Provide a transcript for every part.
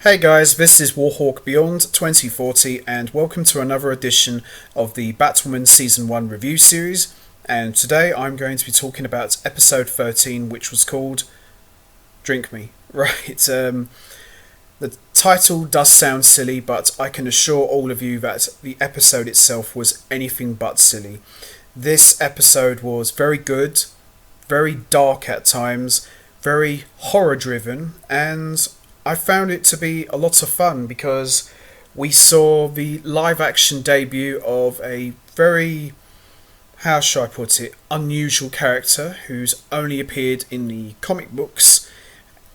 Hey guys, this is Warhawk Beyond 2040 and welcome to another edition of the Batwoman Season 1 review series, and today I'm going to be talking about episode 13, which was called Drink Me. Right, the title does sound silly, but I can assure all of you that the episode itself was anything but silly. This episode was very good, very dark at times, very horror driven, and I found it to be a lot of fun because we saw the live action debut of a very, how shall I put it, unusual character who's only appeared in the comic books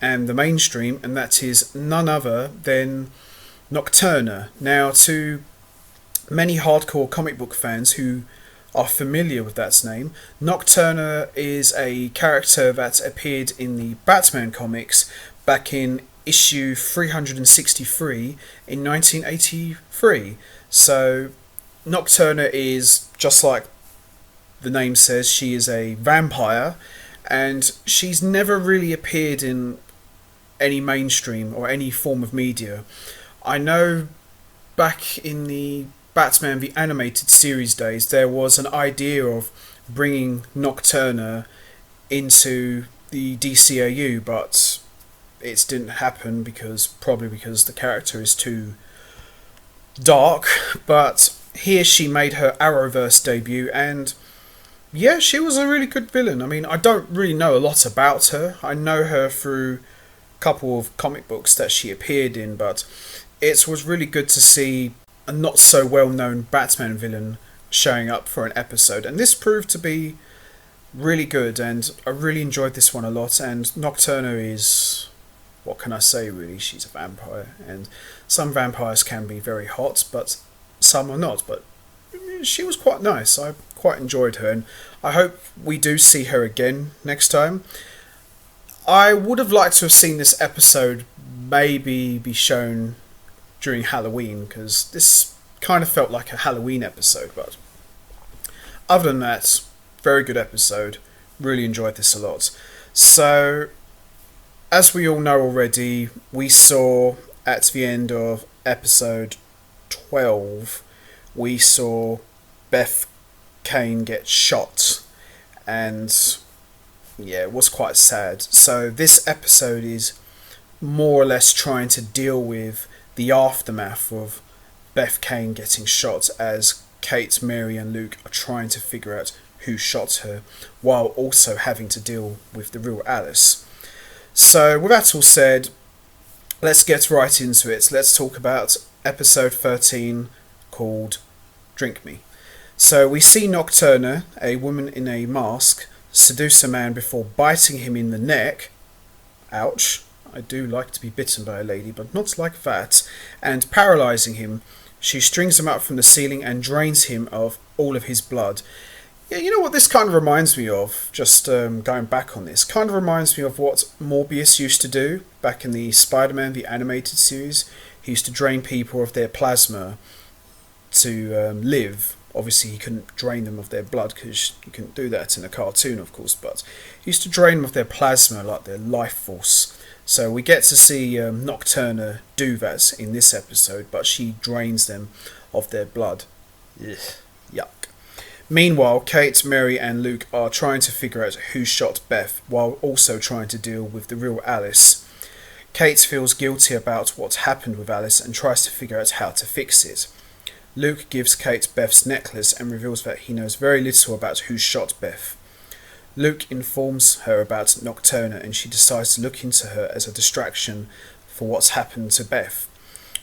and the mainstream, and that is none other than Nocturna. Now, to many hardcore comic book fans who are familiar with that name, Nocturna is a character that appeared in the Batman comics back in issue 363 in 1983. So Nocturna is, just like the name says, she is a vampire, and she's never really appeared in any mainstream or any form of media. I know back in the Batman the Animated Series days there was an idea of bringing Nocturna into the DCAU, but it didn't happen probably because the character is too dark. But here she made her Arrowverse debut, and yeah, she was a really good villain. I mean, I don't really know a lot about her. I know her through a couple of comic books that she appeared in, but it was really good to see a not so well known Batman villain showing up for an episode, and this proved to be really good, and I really enjoyed this one a lot. And Nocturna is, what can I say really, she's a vampire, and some vampires can be very hot, but some are not. But she was quite nice. I quite enjoyed her, and I hope we do see her again next time. I would have liked to have seen this episode maybe be shown during Halloween, because this kind of felt like a Halloween episode. But other than that, very good episode. Really enjoyed this a lot. So, as we all know already, we saw at the end of episode 12, we saw Beth Kane get shot, and yeah, it was quite sad. So this episode is more or less trying to deal with the aftermath of Beth Kane getting shot, as Kate, Mary and Luke are trying to figure out who shot her, while also having to deal with the real Alice. So with that all said, let's get right into it. Let's talk about episode 13, called Drink Me. So we see Nocturna, a woman in a mask, seduce a man before biting him in the neck. Ouch. I do like to be bitten by a lady, but not like that. And paralysing him. She strings him up from the ceiling and drains him of all of his blood. Yeah, you know what this kind of reminds me of, just going back on this, kind of reminds me of what Morbius used to do back in the Spider-Man the Animated Series. He used to drain people of their plasma to live. Obviously he couldn't drain them of their blood, because you couldn't do that in a cartoon, of course, but he used to drain them of their plasma, like their life force. So we get to see Nocturna do that in this episode, but she drains them of their blood. Ugh, yuck. Meanwhile, Kate, Mary and Luke are trying to figure out who shot Beth, while also trying to deal with the real Alice. Kate feels guilty about what happened with Alice and tries to figure out how to fix it. Luke gives Kate Beth's necklace and reveals that he knows very little about who shot Beth. Luke informs her about Nocturna, and she decides to look into her as a distraction for what's happened to Beth.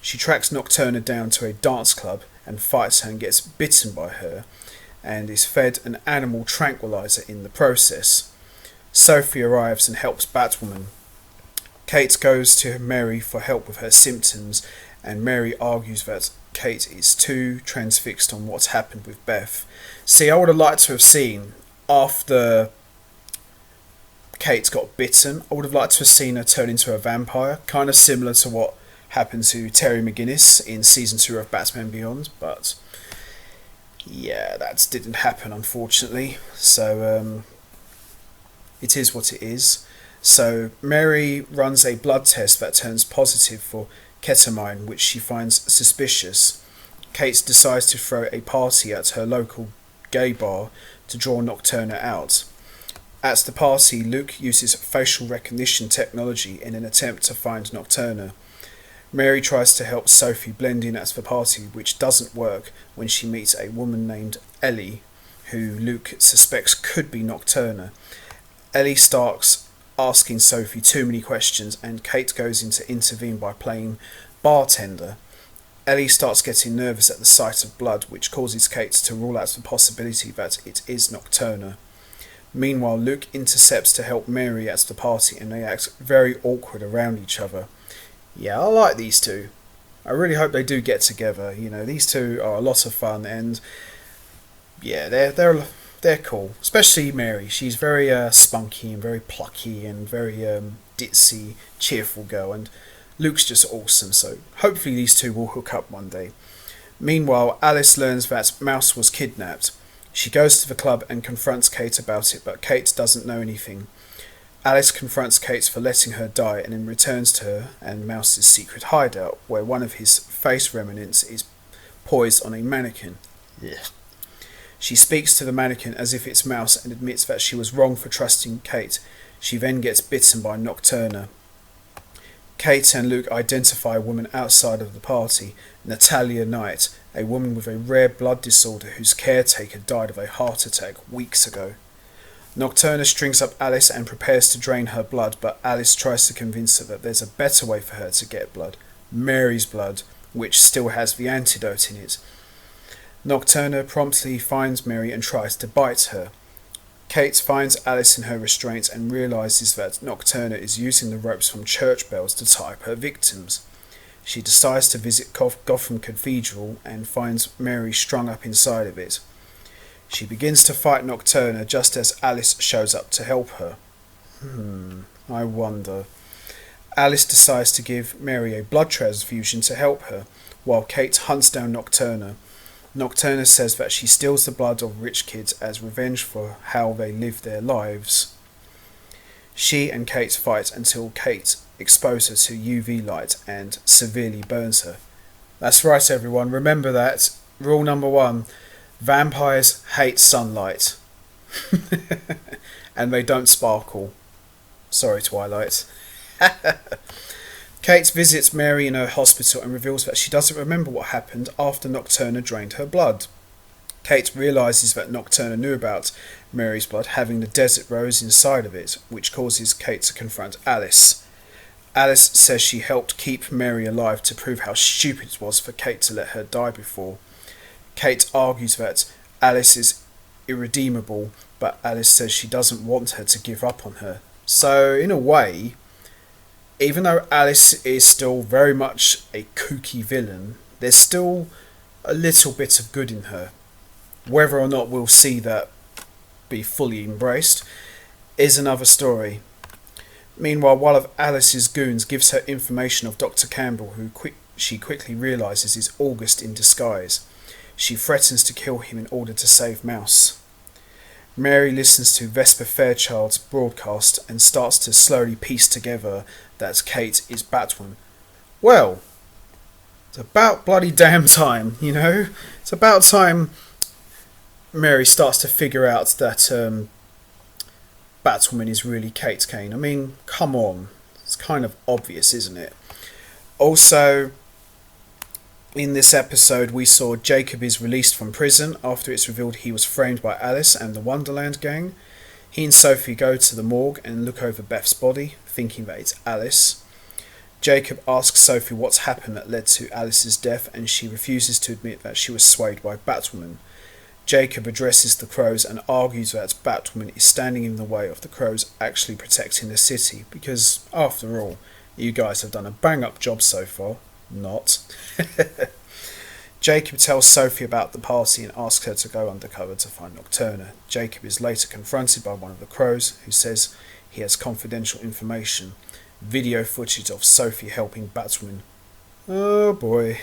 She tracks Nocturna down to a dance club and fights her and gets bitten by her, and is fed an animal tranquilizer in the process. Sophie arrives and helps Batwoman. Kate goes to Mary for help with her symptoms, and Mary argues that Kate is too transfixed on what's happened with Beth. See, I would have liked to have seen, after Kate got bitten, I would have liked to have seen her turn into a vampire, kind of similar to what happened to Terry McGinnis in Season 2 of Batman Beyond, but yeah, that didn't happen, unfortunately. So it is what it is. So Mary runs a blood test that turns positive for ketamine, which she finds suspicious. Kate decides to throw a party at her local gay bar to draw Nocturna out. At the party, Luke uses facial recognition technology in an attempt to find Nocturna. Mary tries to help Sophie blend in at the party, which doesn't work when she meets a woman named Ellie, who Luke suspects could be Nocturna. Ellie starts asking Sophie too many questions, and Kate goes in to intervene by playing bartender. Ellie starts getting nervous at the sight of blood, which causes Kate to rule out the possibility that it is Nocturna. Meanwhile, Luke intercepts to help Mary at the party, and they act very awkward around each other. Yeah, I like these two. I really hope they do get together. You know, these two are a lot of fun, and yeah, they're cool. Especially Mary. She's very spunky and very plucky and very ditzy, cheerful girl, and Luke's just awesome. So hopefully these two will hook up one day. Meanwhile, Alice learns that Mouse was kidnapped. She goes to the club and confronts Kate about it, but Kate doesn't know anything. Alice confronts Kate for letting her die and then returns to her and Mouse's secret hideout, where one of his face remnants is poised on a mannequin. Yeah. She speaks to the mannequin as if it's Mouse and admits that she was wrong for trusting Kate. She then gets bitten by Nocturna. Kate and Luke identify a woman outside of the party, Natalia Knight, a woman with a rare blood disorder whose caretaker died of a heart attack weeks ago. Nocturna strings up Alice and prepares to drain her blood, but Alice tries to convince her that there's a better way for her to get blood, Mary's blood, which still has the antidote in it. Nocturna promptly finds Mary and tries to bite her. Kate finds Alice in her restraints and realises that Nocturna is using the ropes from church bells to tie up her victims. She decides to visit Gotham Cathedral and finds Mary strung up inside of it. She begins to fight Nocturna just as Alice shows up to help her. I wonder. Alice decides to give Mary a blood transfusion to help her, while Kate hunts down Nocturna. Nocturna says that she steals the blood of rich kids as revenge for how they live their lives. She and Kate fight until Kate exposes her to UV light and severely burns her. That's right, everyone. Remember that. Rule number 1. Vampires hate sunlight. And they don't sparkle. Sorry, Twilight. Kate visits Mary in her hospital and reveals that she doesn't remember what happened after Nocturna drained her blood. Kate realises that Nocturna knew about Mary's blood having the desert rose inside of it, which causes Kate to confront Alice. Alice says she helped keep Mary alive to prove how stupid it was for Kate to let her die before. Kate argues that Alice is irredeemable, but Alice says she doesn't want her to give up on her. So, in a way, even though Alice is still very much a kooky villain, there's still a little bit of good in her. Whether or not we'll see that be fully embraced is another story. Meanwhile, one of Alice's goons gives her information of Dr. Campbell, who she quickly realises is August in disguise. She threatens to kill him in order to save Mouse. Mary listens to Vesper Fairchild's broadcast and starts to slowly piece together that Kate is Batwoman. Well, it's about bloody damn time, you know? It's about time Mary starts to figure out that Batwoman is really Kate Kane. I mean, come on. It's kind of obvious, isn't it? Also, in this episode, we saw Jacob is released from prison after it's revealed he was framed by Alice and the Wonderland gang. He and Sophie go to the morgue and look over Beth's body, thinking that it's Alice. Jacob asks Sophie what's happened that led to Alice's death, and she refuses to admit that she was swayed by Batwoman. Jacob addresses the crows and argues that Batwoman is standing in the way of the crows actually protecting the city, because, after all, you guys have done a bang-up job so far. Not. Jacob tells Sophie about the party and asks her to go undercover to find Nocturna. Jacob is later confronted by one of the crows, who says he has confidential information. Video footage of Sophie helping Batwoman. Oh boy.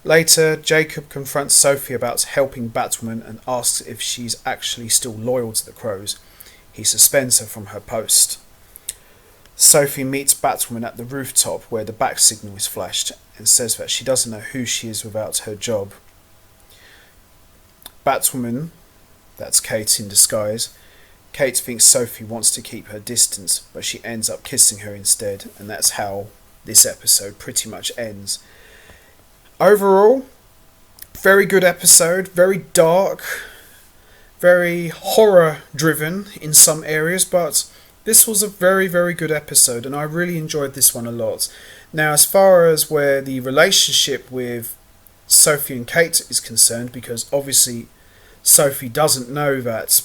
Later, Jacob confronts Sophie about helping Batwoman and asks if she's actually still loyal to the crows. He suspends her from her post. Sophie meets Batwoman at the rooftop where the back signal is flashed and says that she doesn't know who she is without her job. Batwoman, that's Kate in disguise. Kate thinks Sophie wants to keep her distance, but she ends up kissing her instead, and that's how this episode pretty much ends. Overall, very good episode, very dark, very horror driven in some areas, but this was a very, very good episode, and I really enjoyed this one a lot. Now, as far as where the relationship with Sophie and Kate is concerned, because obviously Sophie doesn't know that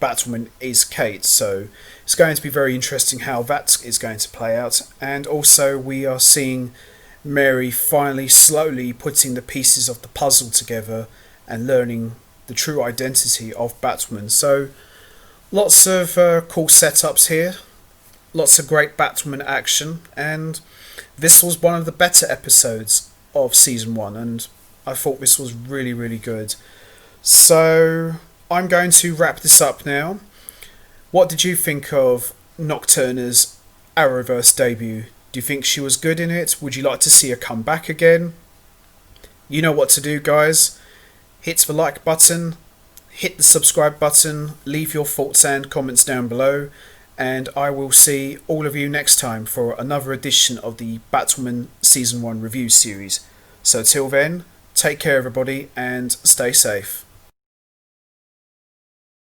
Batwoman is Kate, so it's going to be very interesting how that is going to play out. And also we are seeing Mary finally slowly putting the pieces of the puzzle together and learning the true identity of Batwoman. So lots of cool setups here, lots of great Batwoman action, and this was one of the better episodes of season 1, and I thought this was really, really good. So I'm going to wrap this up now. What did you think of Nocturna's Arrowverse debut? Do you think she was good in it? Would you like to see her come back again? You know what to do, guys. Hit the like button, hit the subscribe button, leave your thoughts and comments down below, and I will see all of you next time for another edition of the Batwoman Season 1 review series. So till then, take care everybody and stay safe.